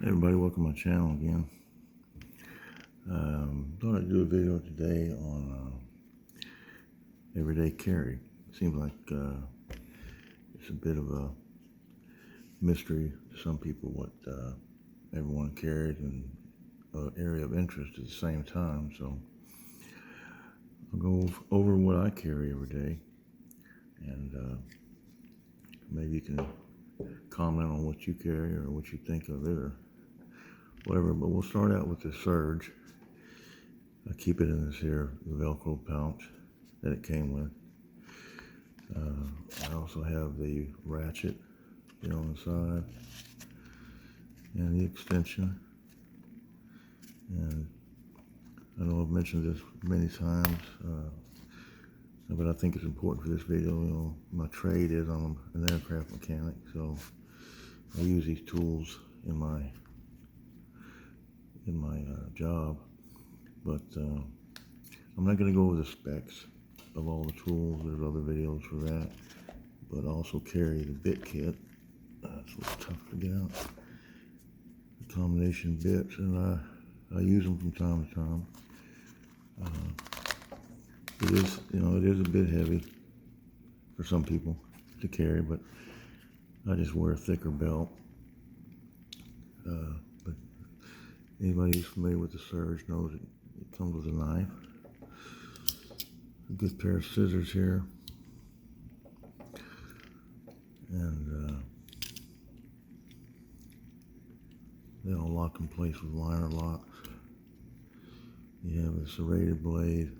Hey everybody, welcome to my channel again. Thought I'd do a video today on everyday carry. It seems like it's a bit of a mystery to some people what everyone carries and an area of interest at the same time. So I'll go over what I carry every day, and maybe you can comment on what you carry or what you think of it or whatever. But we'll start out with the Surge. I keep it in this here Velcro pouch that it came with. I also have the ratchet here on the side and the extension. And I know I've mentioned this many times, but I think it's important for this video. You know, my trade is I'm an aircraft mechanic, so I use these tools in my job. But I'm not going to go over the specs of all the tools. There's other videos for that. But I also carry the bit kit. It's a little tough to get out. The combination bits, and I use them from time to time. It is, it is a bit heavy for some people to carry, but I just wear a thicker belt. But anybody who's familiar with the Surge knows it comes with a knife, a good pair of scissors here, and they all lock in place with liner locks. You have a serrated blade,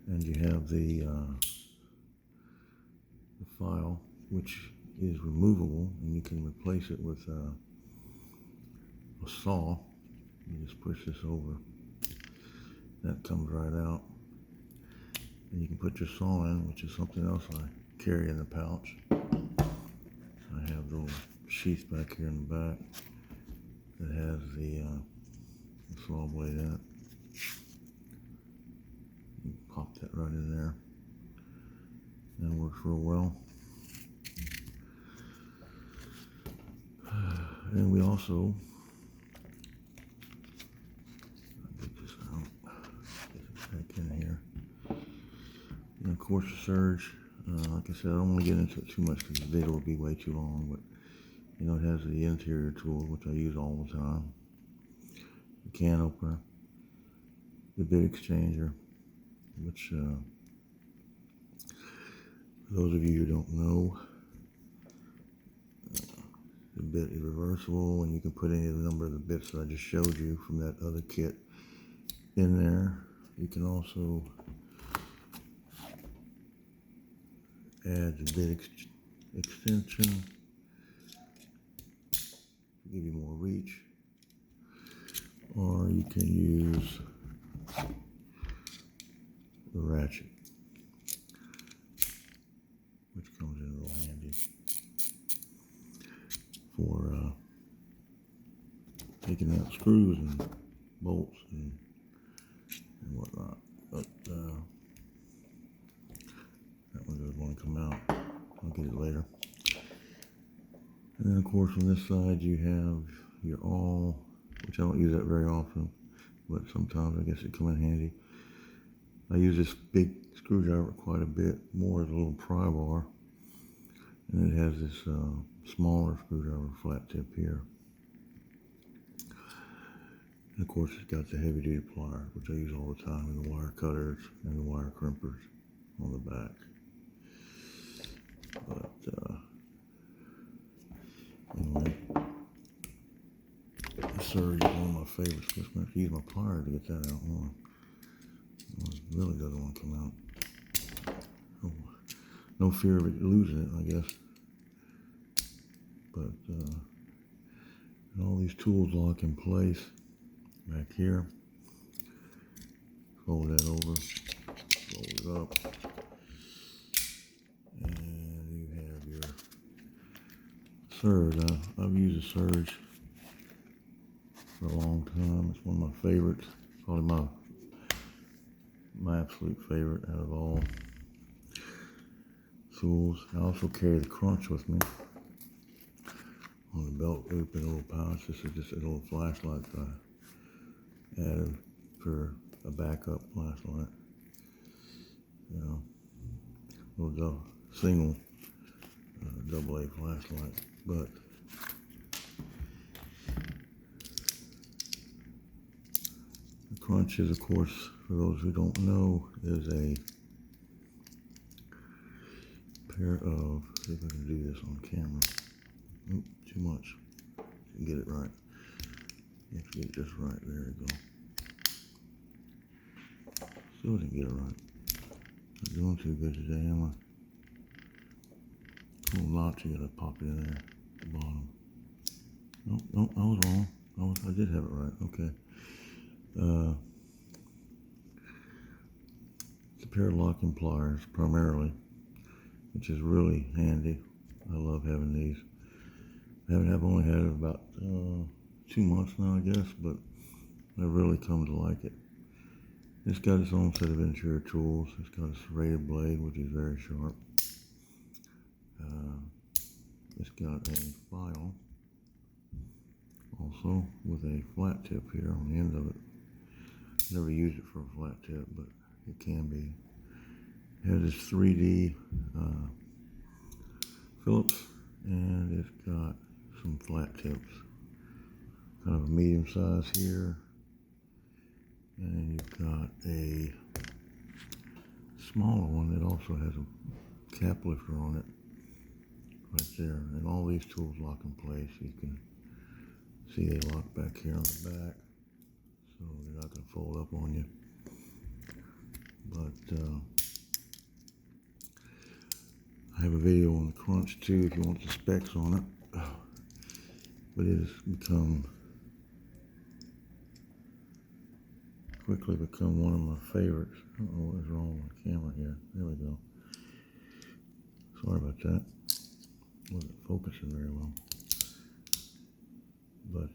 and you have the file, which is removable, and you can replace it with a saw. You just push this over, that comes right out, and you can put your saw in, which is something else I carry in the pouch. I have the little sheath back here in the back that has the saw blade in it. You pop that right in there, and it works real well. And we also back in here. And of course the Surge, like I said, I don't want to get into it too much because the video will be way too long, but it has the interior tools, which I use all the time. The can opener, the bit exchanger, which for those of you who don't know, the bit is reversible, and you can put any of the number of the bits that I just showed you from that other kit in there. You can also add the bit extension to give you more reach, or you can use the ratchet, which comes in real handy for taking out screws and bolts and whatnot. But that one doesn't want to come out. I'll get it later. And then of course on this side you have your awl, which I don't use that very often, but sometimes I guess it come in handy. I use this big screwdriver quite a bit more as a little pry bar, and it has this smaller screwdriver flat tip here. And of course it's got the heavy duty pliers, which I use all the time, and the wire cutters and the wire crimpers on the back. But anyway, the Surge is one of my favorites. I'm just going to have to use my pliers to get that out more. It really doesn't want to come out. Oh, no fear of it losing it, I guess. But and all these tools lock in place back here. Fold that over, fold it up, and you have your Surge. I've used the Surge for a long time. It's one of my favorites, probably my absolute favorite out of all tools. I also carry the Crunch with me on the belt loop in a little pouch. This is just a little flashlight that I added for a backup flashlight. You know, little single AA flashlight. But the Crunches, of course, for those who don't know, is a pair of, see if I can do this on camera. Oop, too much. Get it right. You have to get it just right. There you go. Still didn't get it right. Not doing too good today, am I? Little notch you gotta pop it in there at the bottom. No, I was wrong. I did have it right. Okay. It's a pair of locking pliers primarily, which is really handy. I love having these. I've only had it about 2 months now, I guess, but I've really come to like it. It's got its own set of interior tools. It's got a serrated blade, which is very sharp. It's got a file, also with a flat tip here on the end of it. Never used it for a flat tip, but it can be. It has this 3D Phillips, and it's got some flat tips. Kind of a medium size here. And then you've got a smaller one that also has a cap lifter on it right there. And all these tools lock in place. You can see they lock back here on the back, so they're not going to fold up on you. But I have a video on the Crunch too if you want the specs on it. But it has quickly become one of my favorites. I don't know what is wrong with the camera here. There we go. Sorry about that. Wasn't focusing very well. But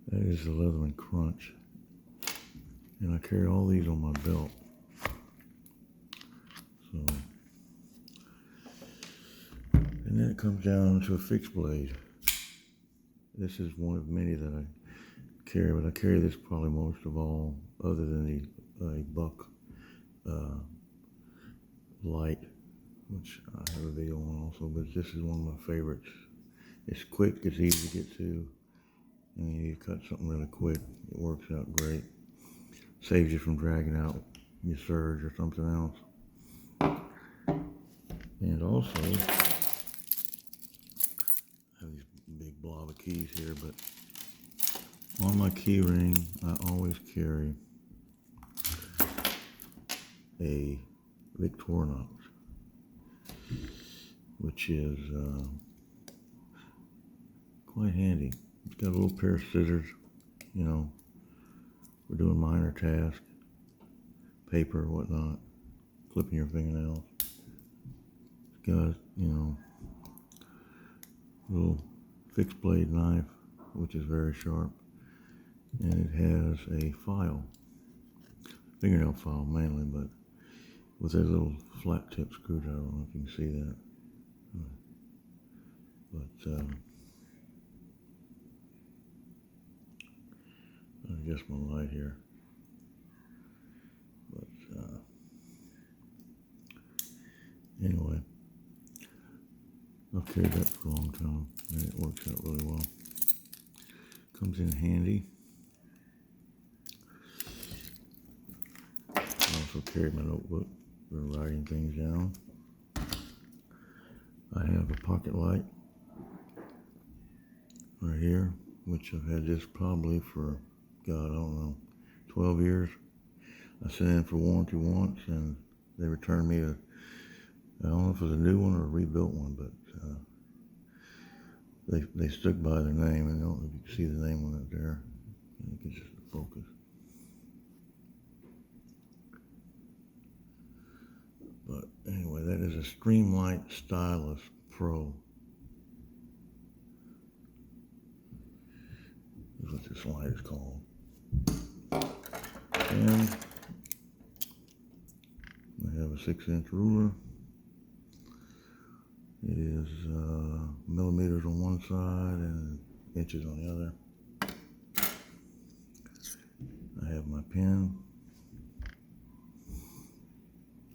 that is the Leatherman Crunch. And I carry all these on my belt. So, and then it comes down to a fixed blade. This is one of many that I carry, but I carry this probably most of all, other than the Buck Light, which I have a video on also, but this is one of my favorites. It's quick, it's easy to get to, and you cut something really quick, it works out great. Saves you from dragging out your Surge or something else. And also, I have these big blob of keys here, but on my key ring, I always carry a Victorinox, which is quite handy. It's got a little pair of scissors, you know, for doing minor tasks, paper or whatnot, clipping your fingernails. It's got, you know, a little fixed blade knife, which is very sharp. And it has a file, fingernail file mainly, but with a little flat tip screwdriver. I don't know if you can see that. But I adjust my light here. But anyway, I've carried that for a long time, and it works out really well. Comes in handy. I also carry my notebook for writing things down. I have a pocket light right here, which I've had this probably for, God, I don't know, 12 years. I sent in for warranty once, and they returned me I don't know if it was a new one or a rebuilt one, but they stuck by their name, and I don't know if you can see the name on it there. I think it's just the focus. But anyway, that is a Streamlight Stylus Pro. That's what this light is called. And I have a 6-inch ruler. It is millimeters on one side and inches on the other. I have my pen,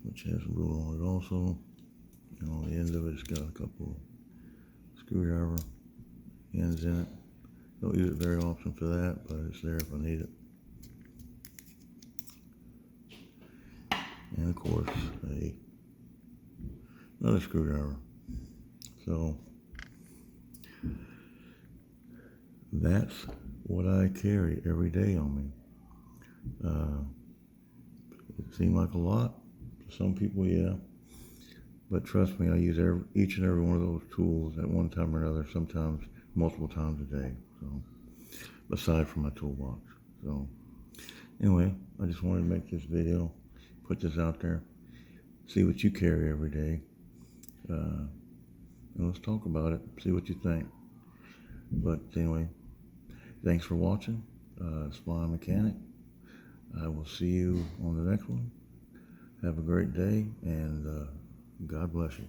which has a rule on it also. And on the end of it, it's got a couple screwdriver ends in it. Don't use it very often for that, but it's there if I need it. And of course, another screwdriver. So that's what I carry every day on me. It seemed like a lot to some people, yeah. But trust me, I use each and every one of those tools at one time or another, sometimes multiple times a day. So, aside from my toolbox. So, anyway, I just wanted to make this video, put this out there, see what you carry every day, and let's talk about it, see what you think. But anyway, thanks for watching. It's Flying Mechanic. I will see you on the next one. Have a great day, and God bless you.